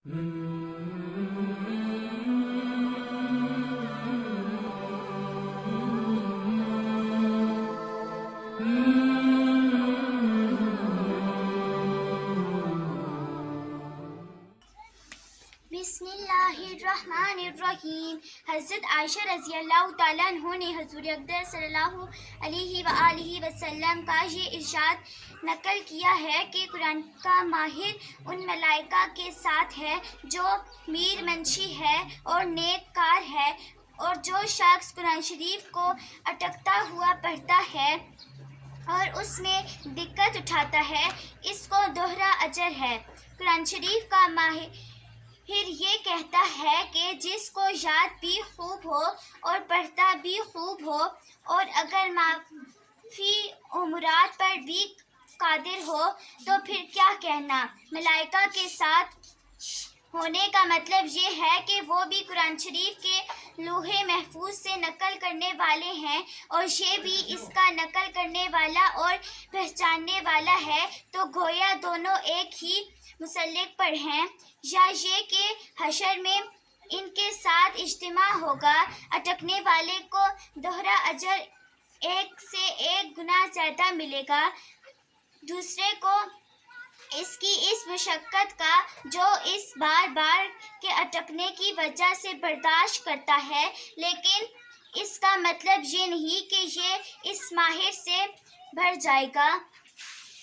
بسم اللہ الرحمن الرحیم۔ حضرت عائشہ رضی اللہ تعالیٰ عنہ نے حضور اقدس صلی اللہ علیہ وآلہ وسلم کا یہ ارشاد نقل کیا ہے کہ قرآن کا ماہر ان ملائکہ کے ساتھ ہے جو میر منشی ہے اور نیک کار ہے، اور جو شخص قرآن شریف کو اٹکتا ہوا پڑھتا ہے اور اس میں دقت اٹھاتا ہے، اس کو دوہرا اجر ہے۔ قرآن شریف کا ماہر یہ کہتا ہے کہ جس کو یاد بھی خوب ہو اور پڑھتا بھی خوب ہو، اور اگر معافی امورات پر بھی قادر ہو تو پھر کیا کہنا۔ ملائکہ کے ساتھ ہونے کا مطلب یہ ہے کہ وہ بھی قرآن شریف کے لوح محفوظ سے نقل کرنے والے ہیں، اور یہ بھی اس کا نقل کرنے والا اور پہچاننے والا ہے، تو گویا دونوں ایک ہی مسلک پر ہیں، یا یہ کہ حشر میں ان کے ساتھ اجتماع ہوگا۔ اٹکنے والے کو دوہرا اجر 1 سے 1 گنا زیادہ ملے گا، دوسرے کو اس کی اس مشقت کا جو اس بار بار کے اٹکنے کی وجہ سے برداشت کرتا ہے، لیکن اس کا مطلب یہ نہیں کہ یہ اس ماہر سے بھر جائے گا۔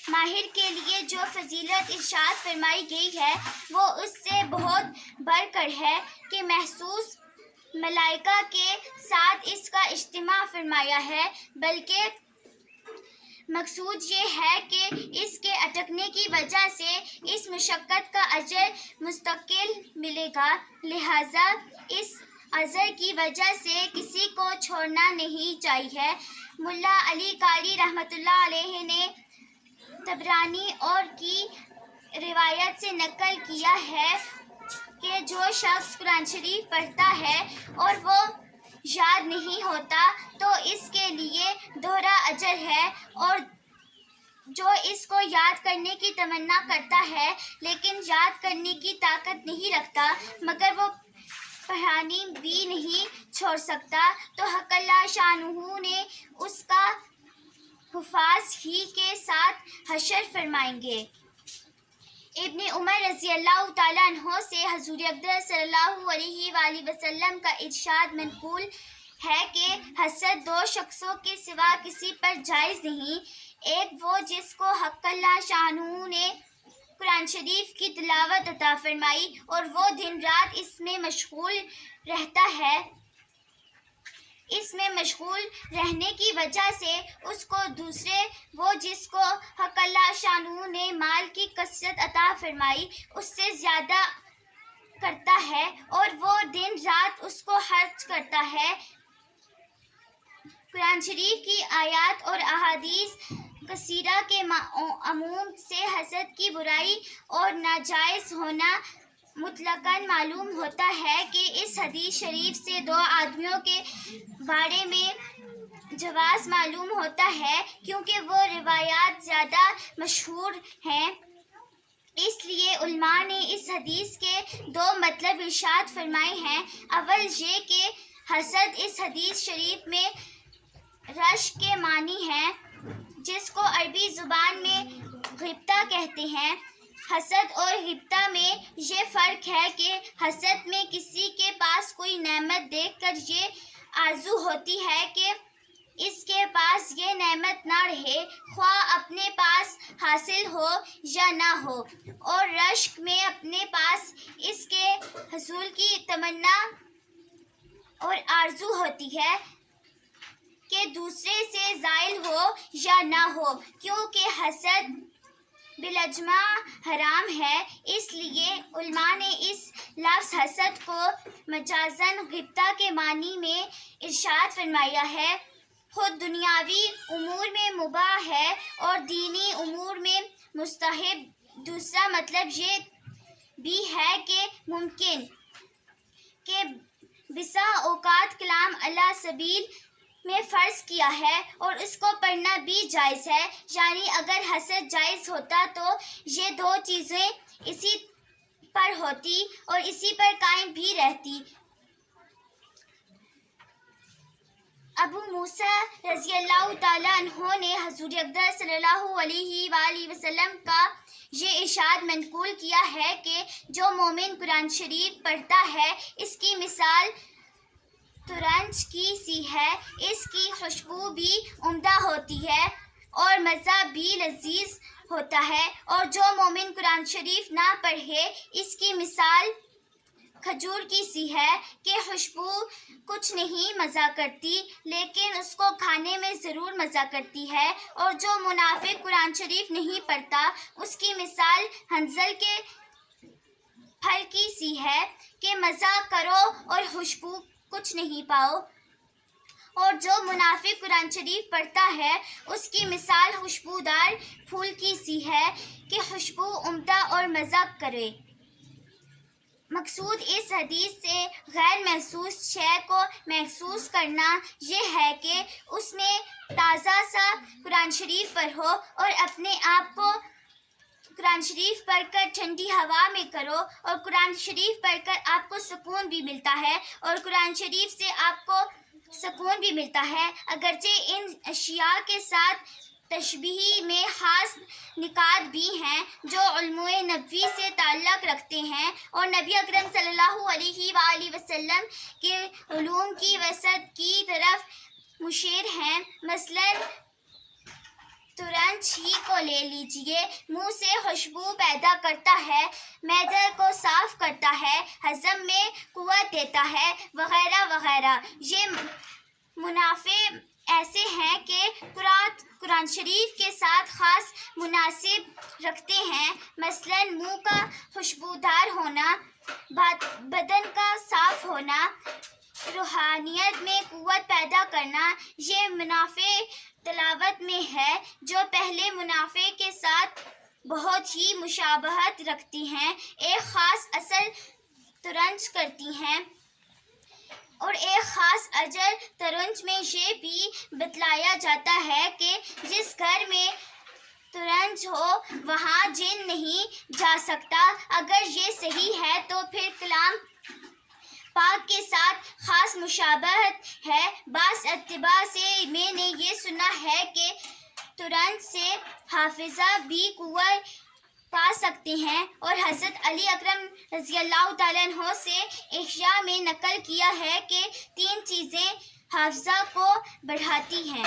ماہر کے لیے جو فضیلت ارشاد فرمائی گئی ہے وہ اس سے بہت بڑھ کر ہے کہ محسوس ملائکہ کے ساتھ اس کا اجتماع فرمایا ہے، بلکہ مقصود یہ ہے کہ اس کے اٹکنے کی وجہ سے اس مشقت کا اجر مستقل ملے گا، لہذا اس اجر کی وجہ سے کسی کو چھوڑنا نہیں چاہیے۔ ملا علی قاری رحمۃ اللہ علیہ نے طبرانی اور کی روایت سے نقل کیا ہے کہ جو شخص قرآن شریف پڑھتا ہے اور وہ یاد نہیں ہوتا تو اس کے لیے دوہرا اجر ہے، اور جو اس کو یاد کرنے کی تمنا کرتا ہے لیکن یاد کرنے کی طاقت نہیں رکھتا مگر وہ پڑھانی بھی نہیں چھوڑ سکتا، تو حق اللہ شانہ نے اس کا حفاظ ہی کے ساتھ حشر فرمائیں گے۔ ابن عمر رضی اللہ تعالیٰ عنہ سے حضور اقدس صلی اللہ علیہ وآلہ وسلم کا ارشاد منقول ہے کہ حسد 2 شخصوں کے سوا کسی پر جائز نہیں، ایک وہ جس کو حق اللہ شانہ نے قرآن شریف کی تلاوت عطا فرمائی اور وہ دن رات اس میں مشغول رہتا ہے، اس میں مشغول رہنے کی وجہ سے اس کو دوسرے وہ جس کو حق اللہ شانہ نے مال کی کثرت عطا فرمائی اس سے زیادہ کرتا ہے اور وہ دن رات اس کو خرچ کرتا ہے۔ قرآن شریف کی آیات اور احادیث کثیرہ کے عموم سے حسد کی برائی اور ناجائز ہونا مطلقاً معلوم ہوتا ہے کہ اس حدیث شریف سے 2 آدمیوں کے بارے میں جواز معلوم ہوتا ہے، کیونکہ وہ روایات زیادہ مشہور ہیں، اس لیے علماء نے اس حدیث کے 2 مطلب ارشاد فرمائے ہیں۔ اول یہ کہ حسد اس حدیث شریف میں رشک کے معنی ہے، جس کو عربی زبان میں غبطہ کہتے ہیں۔ حسد اور غبطہ میں یہ فرق ہے کہ حسد میں کسی کے پاس کوئی نعمت دیکھ کر یہ آرزو ہوتی ہے کہ اس کے پاس یہ نعمت نہ رہے، خواہ اپنے پاس حاصل ہو یا نہ ہو، اور رشک میں اپنے پاس اس کے حصول کی تمنا اور آرزو ہوتی ہے کہ دوسرے سے زائل ہو یا نہ ہو، کیونکہ حسد بالاجماع حرام ہے، اس لیے علماء نے اس لفظ حسد کو مجازاً غبطہ کے معنی میں ارشاد فرمایا ہے۔ خود دنیاوی امور میں مباح ہے اور دینی امور میں مستحب۔ دوسرا مطلب یہ بھی ہے کہ ممکن کہ بسا اوقات کلام علی سبیل میں فرض کیا ہے اور اس کو پڑھنا بھی جائز ہے، یعنی اگر حسد جائز ہوتا تو یہ 2 چیزیں اسی پر ہوتی اور اسی پر قائم بھی رہتی۔ ابو موسیٰ رضی اللہ تعالیٰ عنہ نے حضور اقدس صلی اللہ علیہ وآلہ وسلم کا یہ ارشاد منقول کیا ہے کہ جو مومن قرآن شریف پڑھتا ہے اس کی مثال ترنج کی سی ہے، اس کی خوشبو بھی عمدہ ہوتی ہے اور مزہ بھی لذیذ ہوتا ہے، اور جو مومن قرآن شریف نہ پڑھے اس کی مثال کھجور کی سی ہے کہ خوشبو کچھ نہیں مزہ کرتی لیکن اس کو کھانے میں ضرور مزہ کرتی ہے، اور جو منافق قرآن شریف نہیں پڑھتا اس کی مثال ہنزل کے پھل کی سی ہے کہ مزہ کرو اور خوشبو کچھ نہیں پاؤ، اور جو منافق قرآن شریف پڑھتا ہے اس کی مثال خوشبودار پھول کی سی ہے کہ خوشبو عمدہ اور مزہ کرے۔ مقصود اس حدیث سے غیر محسوس شے کو محسوس کرنا یہ ہے کہ اس میں تازہ سا قرآن شریف پڑھو اور اپنے آپ کو قرآن شریف پڑھ کر ٹھنڈی ہوا میں کرو، اور قرآن شریف پڑھ کر آپ کو سکون بھی ملتا ہے اور قرآن شریف سے آپ کو سکون بھی ملتا ہے، اگرچہ ان اشیاء کے ساتھ تشبیہ میں خاص نکات بھی ہیں جو علوم نبوی سے تعلق رکھتے ہیں اور نبی اکرم صلی اللہ علیہ وآلہ وسلم کے علوم کی وسعت کی طرف مشیر ہیں۔ مثلاً ترنج ہی کو لے لیجئے، منہ سے خوشبو پیدا کرتا ہے، معدے کو صاف کرتا ہے، ہضم میں قوت دیتا ہے، وغیرہ وغیرہ۔ یہ منافع ایسے ہیں کہ قرآن شریف کے ساتھ خاص مناسب رکھتے ہیں، مثلاً منہ کا خوشبودار ہونا، بدن کا صاف ہونا، روحانیت میں قوت پیدا کرنا۔ یہ منافع تلاوت میں ہے جو پہلے منافع کے ساتھ بہت ہی مشابہت رکھتی ہیں، ایک خاص اثر ترنج کرتی ہیں، اور ایک خاص اجر ترنج میں یہ بھی بتلایا جاتا ہے کہ جس گھر میں ترنج ہو وہاں جن نہیں جا سکتا۔ اگر یہ صحیح ہے تو پھر کلام پاک کے ساتھ خاص مشابہت ہے۔ بعض اتباع سے میں نے یہ سنا ہے کہ ترنج سے حافظہ بھی قوت پا سکتے ہیں، اور حضرت علی اکرم رضی اللہ تعالیٰ عنہ سے احیا میں نقل کیا ہے کہ 3 چیزیں حافظہ کو بڑھاتی ہیں۔